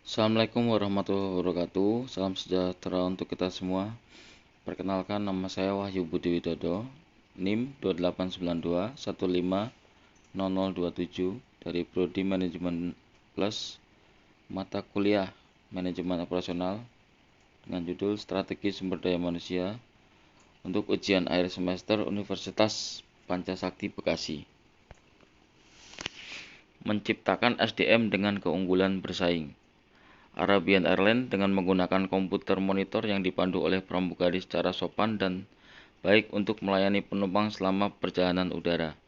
Assalamualaikum warahmatullahi wabarakatuh. Salam sejahtera untuk kita semua. Perkenalkan, nama saya Wahyu Budi Widodo, NIM 2892150027 dari Prodi Manajemen Plus, mata kuliah Manajemen Operasional dengan judul Strategi Sumber Daya Manusia untuk ujian akhir semester Universitas Pancasakti Bekasi. Menciptakan SDM dengan keunggulan bersaing. Arabian Airlines dengan menggunakan komputer monitor yang dipandu oleh pramugari secara sopan dan baik untuk melayani penumpang selama perjalanan udara,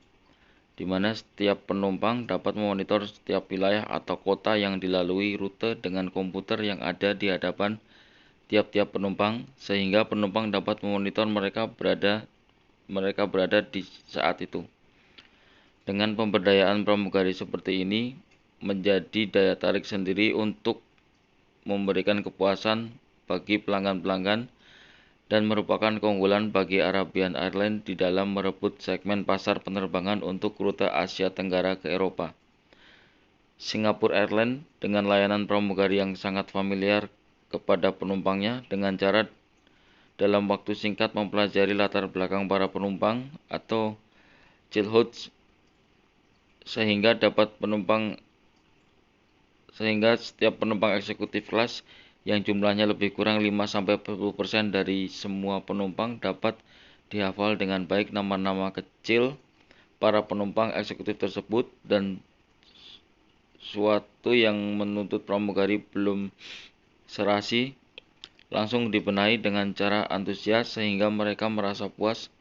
di mana setiap penumpang dapat memonitor setiap wilayah atau kota yang dilalui rute dengan komputer yang ada di hadapan tiap-tiap penumpang, sehingga penumpang dapat memonitor mereka berada di saat itu. Dengan pemberdayaan pramugari seperti ini, menjadi daya tarik sendiri untuk memberikan kepuasan bagi pelanggan-pelanggan dan merupakan keunggulan bagi Arabian Airlines di dalam merebut segmen pasar penerbangan untuk rute Asia Tenggara ke Eropa. Singapore Airlines dengan layanan pramugari yang sangat familiar kepada penumpangnya dengan cara dalam waktu singkat mempelajari latar belakang para penumpang atau childhoods sehingga setiap penumpang eksekutif kelas yang jumlahnya lebih kurang 5-10% dari semua penumpang dapat dihafal dengan baik nama-nama kecil para penumpang eksekutif tersebut, dan suatu yang menuntut pramugari belum serasi langsung dibenahi dengan cara antusias sehingga mereka merasa puas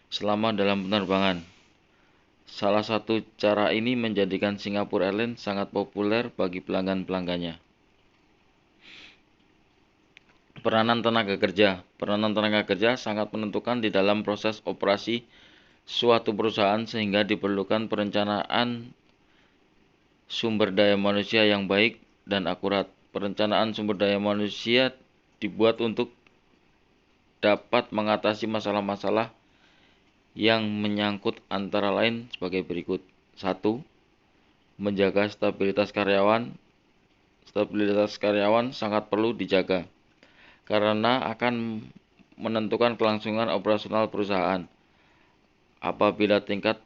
selama dalam penerbangan. Salah satu cara ini menjadikan Singapore Airlines sangat populer bagi pelanggan-pelanggannya. Peranan tenaga kerja. Peranan tenaga kerja sangat menentukan di dalam proses operasi suatu perusahaan sehingga diperlukan perencanaan sumber daya manusia yang baik dan akurat. Perencanaan sumber daya manusia dibuat untuk dapat mengatasi masalah-masalah yang menyangkut antara lain sebagai berikut. 1. Menjaga stabilitas karyawan. Stabilitas karyawan sangat perlu dijaga karena akan menentukan kelangsungan operasional perusahaan. Apabila tingkat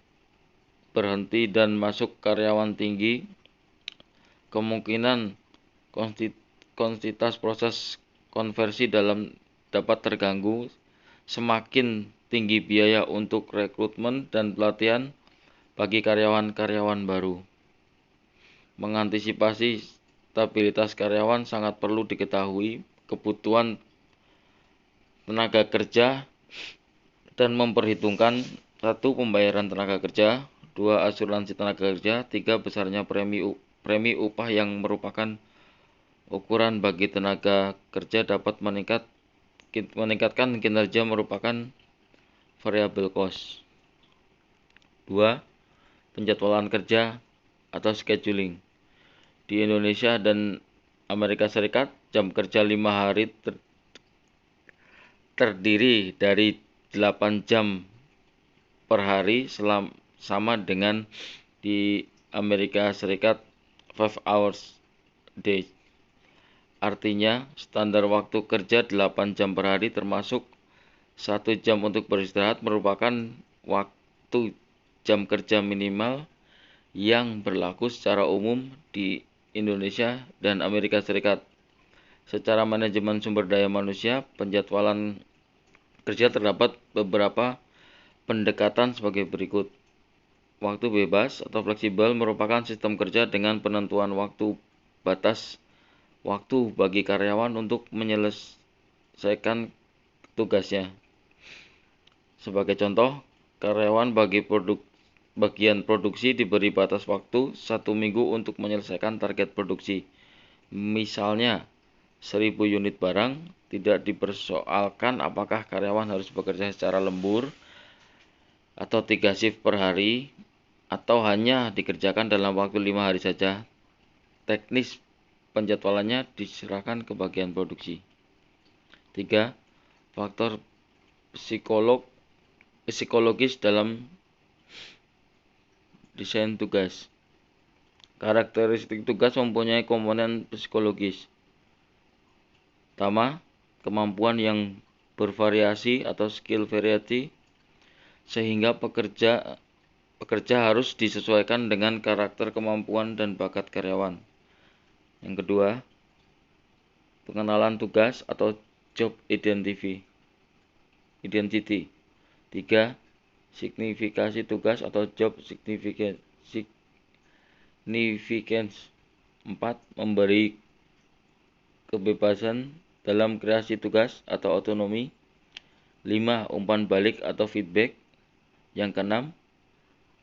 berhenti dan masuk karyawan tinggi, kemungkinan kontinuitas proses konversi dapat terganggu. Semakin tinggi biaya untuk rekrutmen dan pelatihan bagi karyawan-karyawan baru. Mengantisipasi stabilitas karyawan sangat perlu diketahui kebutuhan tenaga kerja dan memperhitungkan 1. Pembayaran tenaga kerja, 2. Asuransi tenaga kerja, 3. Besarnya premi upah yang merupakan ukuran bagi tenaga kerja dapat meningkatkan kinerja merupakan variable cost. 2. Penjadwalan kerja atau scheduling. Di Indonesia dan Amerika Serikat, jam kerja 5 hari terdiri dari 8 jam per hari sama dengan di Amerika Serikat 5 hours day. Artinya, standar waktu kerja 8 jam per hari termasuk 1 jam untuk beristirahat merupakan waktu jam kerja minimal yang berlaku secara umum di Indonesia dan Amerika Serikat. Secara manajemen sumber daya manusia, penjadwalan kerja terdapat beberapa pendekatan sebagai berikut. Waktu bebas atau fleksibel merupakan sistem kerja dengan penentuan waktu batas waktu bagi karyawan untuk menyelesaikan tugasnya. Sebagai contoh, karyawan bagian produksi diberi batas waktu 1 minggu untuk menyelesaikan target produksi. Misalnya, 1000 unit barang, tidak dipersoalkan apakah karyawan harus bekerja secara lembur atau 3 shift per hari atau hanya dikerjakan dalam waktu 5 hari saja. Teknis penjadwalannya diserahkan ke bagian produksi. 3. Faktor psikologis dalam desain tugas. Karakteristik tugas mempunyai komponen psikologis. Pertama, kemampuan yang bervariasi atau skill variety, sehingga pekerja harus disesuaikan dengan karakter, kemampuan, dan bakat karyawan. Yang kedua, pengenalan tugas atau job identity. Tiga, signifikasi tugas atau job significance. Empat, memberi kebebasan dalam kreasi tugas atau otonomi. 5, umpan balik atau feedback. Yang keenam,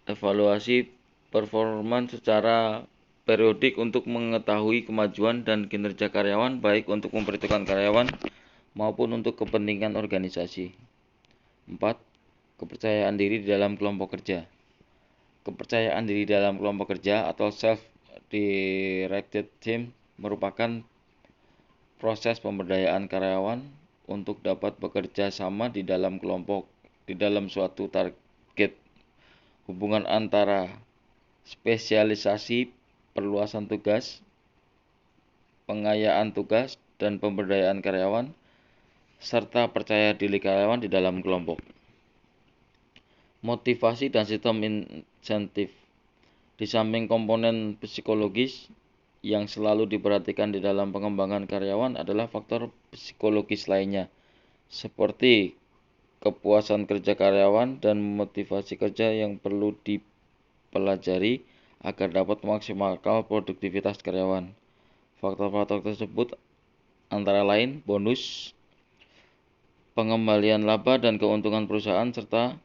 evaluasi performa secara periodik untuk mengetahui kemajuan dan kinerja karyawan, baik untuk memperhitungkan karyawan maupun untuk kepentingan organisasi. 4, kepercayaan diri di dalam kelompok kerja. Kepercayaan diri dalam kelompok kerja atau self-directed team merupakan proses pemberdayaan karyawan untuk dapat bekerja sama di dalam kelompok, di dalam suatu target. Hubungan antara spesialisasi, perluasan tugas, pengayaan tugas, dan pemberdayaan karyawan, serta percaya diri karyawan di dalam kelompok. Motivasi dan sistem insentif. Di samping komponen psikologis yang selalu diperhatikan di dalam pengembangan karyawan adalah faktor psikologis lainnya, seperti kepuasan kerja karyawan dan motivasi kerja yang perlu dipelajari agar dapat memaksimalkan produktivitas karyawan. Faktor-faktor tersebut antara lain bonus, pengembalian laba dan keuntungan perusahaan, serta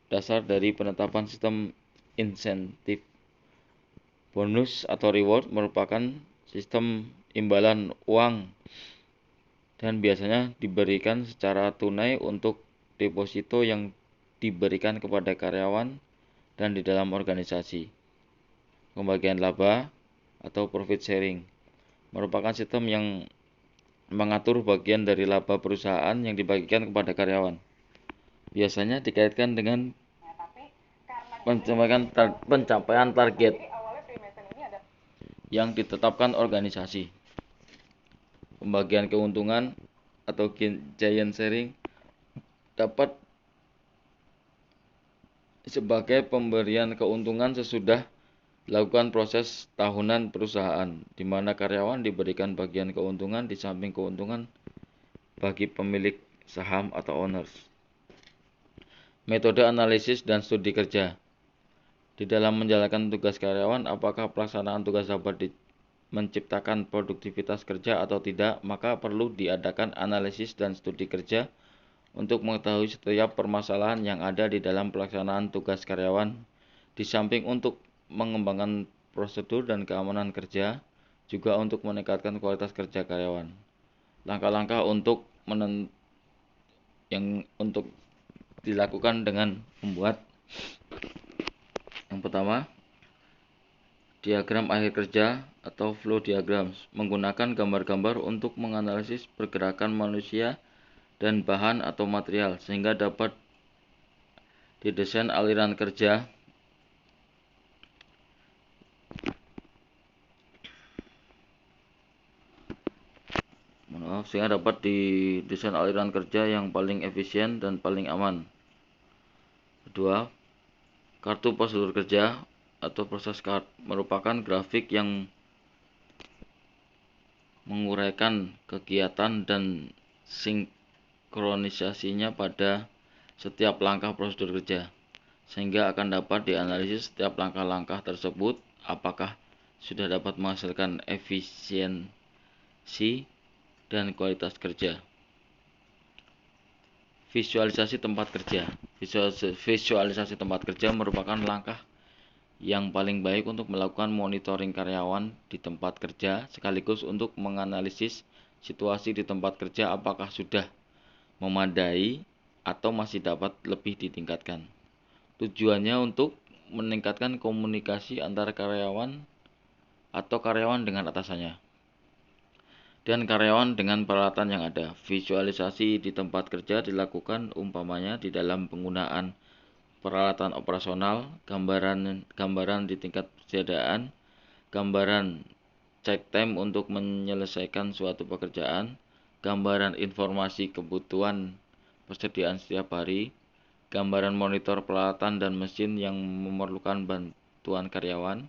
dasar dari penetapan sistem insentif. Bonus atau reward merupakan sistem imbalan uang dan biasanya diberikan secara tunai untuk deposito yang diberikan kepada karyawan dan di dalam organisasi. Pembagian laba atau profit sharing merupakan sistem yang mengatur bagian dari laba perusahaan yang dibagikan kepada karyawan. Biasanya dikaitkan dengan pencapaian target yang ditetapkan organisasi. Pembagian keuntungan atau giant sharing dapat sebagai pemberian keuntungan sesudah lakukan proses tahunan perusahaan, di mana karyawan diberikan bagian keuntungan di samping keuntungan bagi pemilik saham atau owners. Metode analisis dan studi kerja. Di dalam menjalankan tugas karyawan, apakah pelaksanaan tugas dapat menciptakan produktivitas kerja atau tidak, maka perlu diadakan analisis dan studi kerja untuk mengetahui setiap permasalahan yang ada di dalam pelaksanaan tugas karyawan. Di samping untuk mengembangkan prosedur dan keamanan kerja, juga untuk meningkatkan kualitas kerja karyawan. Langkah-langkah untuk dilakukan dengan membuat yang pertama, diagram akhir kerja atau flow diagrams, menggunakan gambar-gambar untuk menganalisis pergerakan manusia dan bahan atau material sehingga dapat didesain aliran kerja yang paling efisien dan paling aman. Kedua, kartu prosedur kerja atau proses card merupakan grafik yang menguraikan kegiatan dan sinkronisasinya pada setiap langkah prosedur kerja, sehingga akan dapat dianalisis setiap langkah-langkah tersebut apakah sudah dapat menghasilkan efisiensi dan kualitas kerja. Visualisasi tempat kerja. Visualisasi tempat kerja merupakan langkah yang paling baik untuk melakukan monitoring karyawan di tempat kerja, sekaligus untuk menganalisis situasi di tempat kerja apakah sudah memadai atau masih dapat lebih ditingkatkan. Tujuannya untuk meningkatkan komunikasi antara karyawan atau karyawan dengan atasannya dan karyawan dengan peralatan yang ada. Visualisasi di tempat kerja dilakukan umpamanya di dalam penggunaan peralatan operasional, gambaran di tingkat persediaan, gambaran check time untuk menyelesaikan suatu pekerjaan, gambaran informasi kebutuhan persediaan setiap hari, gambaran monitor peralatan dan mesin yang memerlukan bantuan karyawan,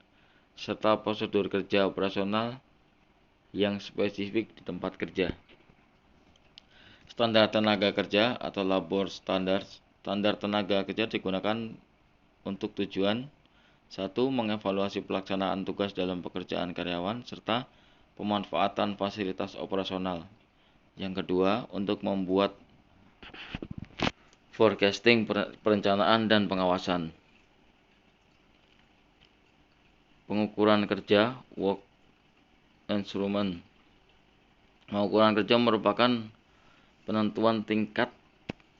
serta prosedur kerja operasional yang spesifik di tempat kerja. Standar tenaga kerja atau labor standards. Standar tenaga kerja digunakan untuk tujuan 1. Mengevaluasi pelaksanaan tugas dalam pekerjaan karyawan serta pemanfaatan fasilitas operasional. Yang kedua, untuk membuat forecasting, perencanaan dan pengawasan. Pengukuran kerja, work instrument. Pengukuran kerja merupakan penentuan tingkat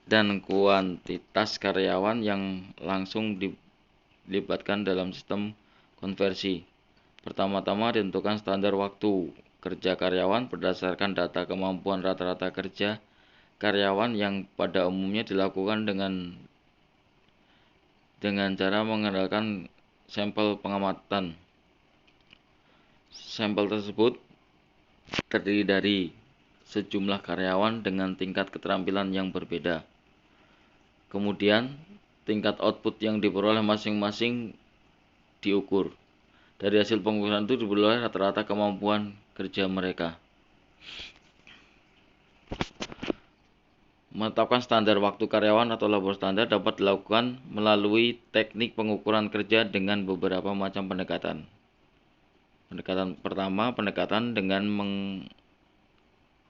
dan kuantitas karyawan yang langsung dilibatkan dalam sistem konversi. Pertama-tama ditentukan standar waktu kerja karyawan berdasarkan data kemampuan rata-rata kerja karyawan yang pada umumnya dilakukan dengan cara mengandalkan sampel pengamatan. Sampel tersebut terdiri dari sejumlah karyawan dengan tingkat keterampilan yang berbeda. Kemudian, tingkat output yang diperoleh masing-masing diukur. Dari hasil pengukuran itu diperoleh rata-rata kemampuan kerja mereka. Menetapkan standar waktu karyawan atau labor standar dapat dilakukan melalui teknik pengukuran kerja dengan beberapa macam pendekatan. Pendekatan pertama, pendekatan dengan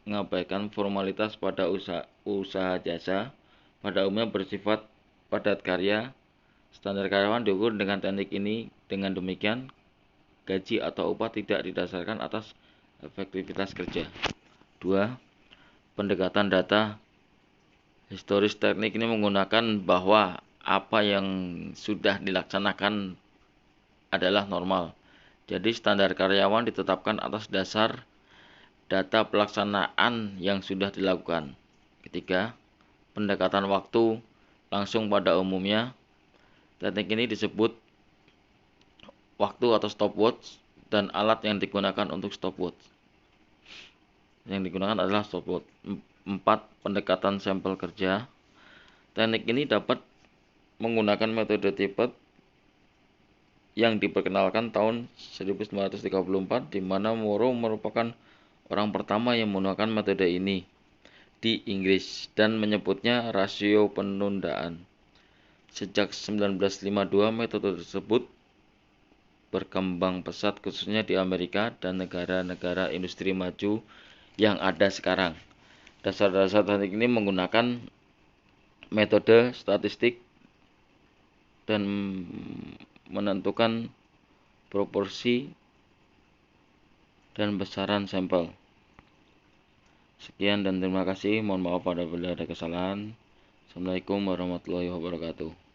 mengabaikan formalitas pada usaha jasa, pada umumnya bersifat padat karya. Standar karyawan diukur dengan teknik ini. Dengan demikian, gaji atau upah tidak didasarkan atas efektivitas kerja. 2. Pendekatan data historis. Teknik ini menggunakan bahwa apa yang sudah dilaksanakan adalah normal. Jadi standar karyawan ditetapkan atas dasar data pelaksanaan yang sudah dilakukan. Ketiga, pendekatan waktu langsung pada umumnya. Teknik ini disebut waktu atau stopwatch dan alat yang digunakan untuk stopwatch. Yang digunakan adalah stopwatch. 4. Pendekatan sampel kerja. Teknik ini dapat menggunakan metode Tippett yang diperkenalkan tahun 1934, di mana Morrow merupakan orang pertama yang menggunakan metode ini di Inggris dan menyebutnya rasio penundaan. Sejak 1952, metode tersebut berkembang pesat khususnya di Amerika dan negara-negara industri maju yang ada sekarang. Dasar-dasar teknik ini menggunakan metode statistik dan menentukan proporsi dan besaran sampel. Sekian dan terima kasih. Mohon maaf apabila ada kesalahan. Assalamualaikum warahmatullahi wabarakatuh.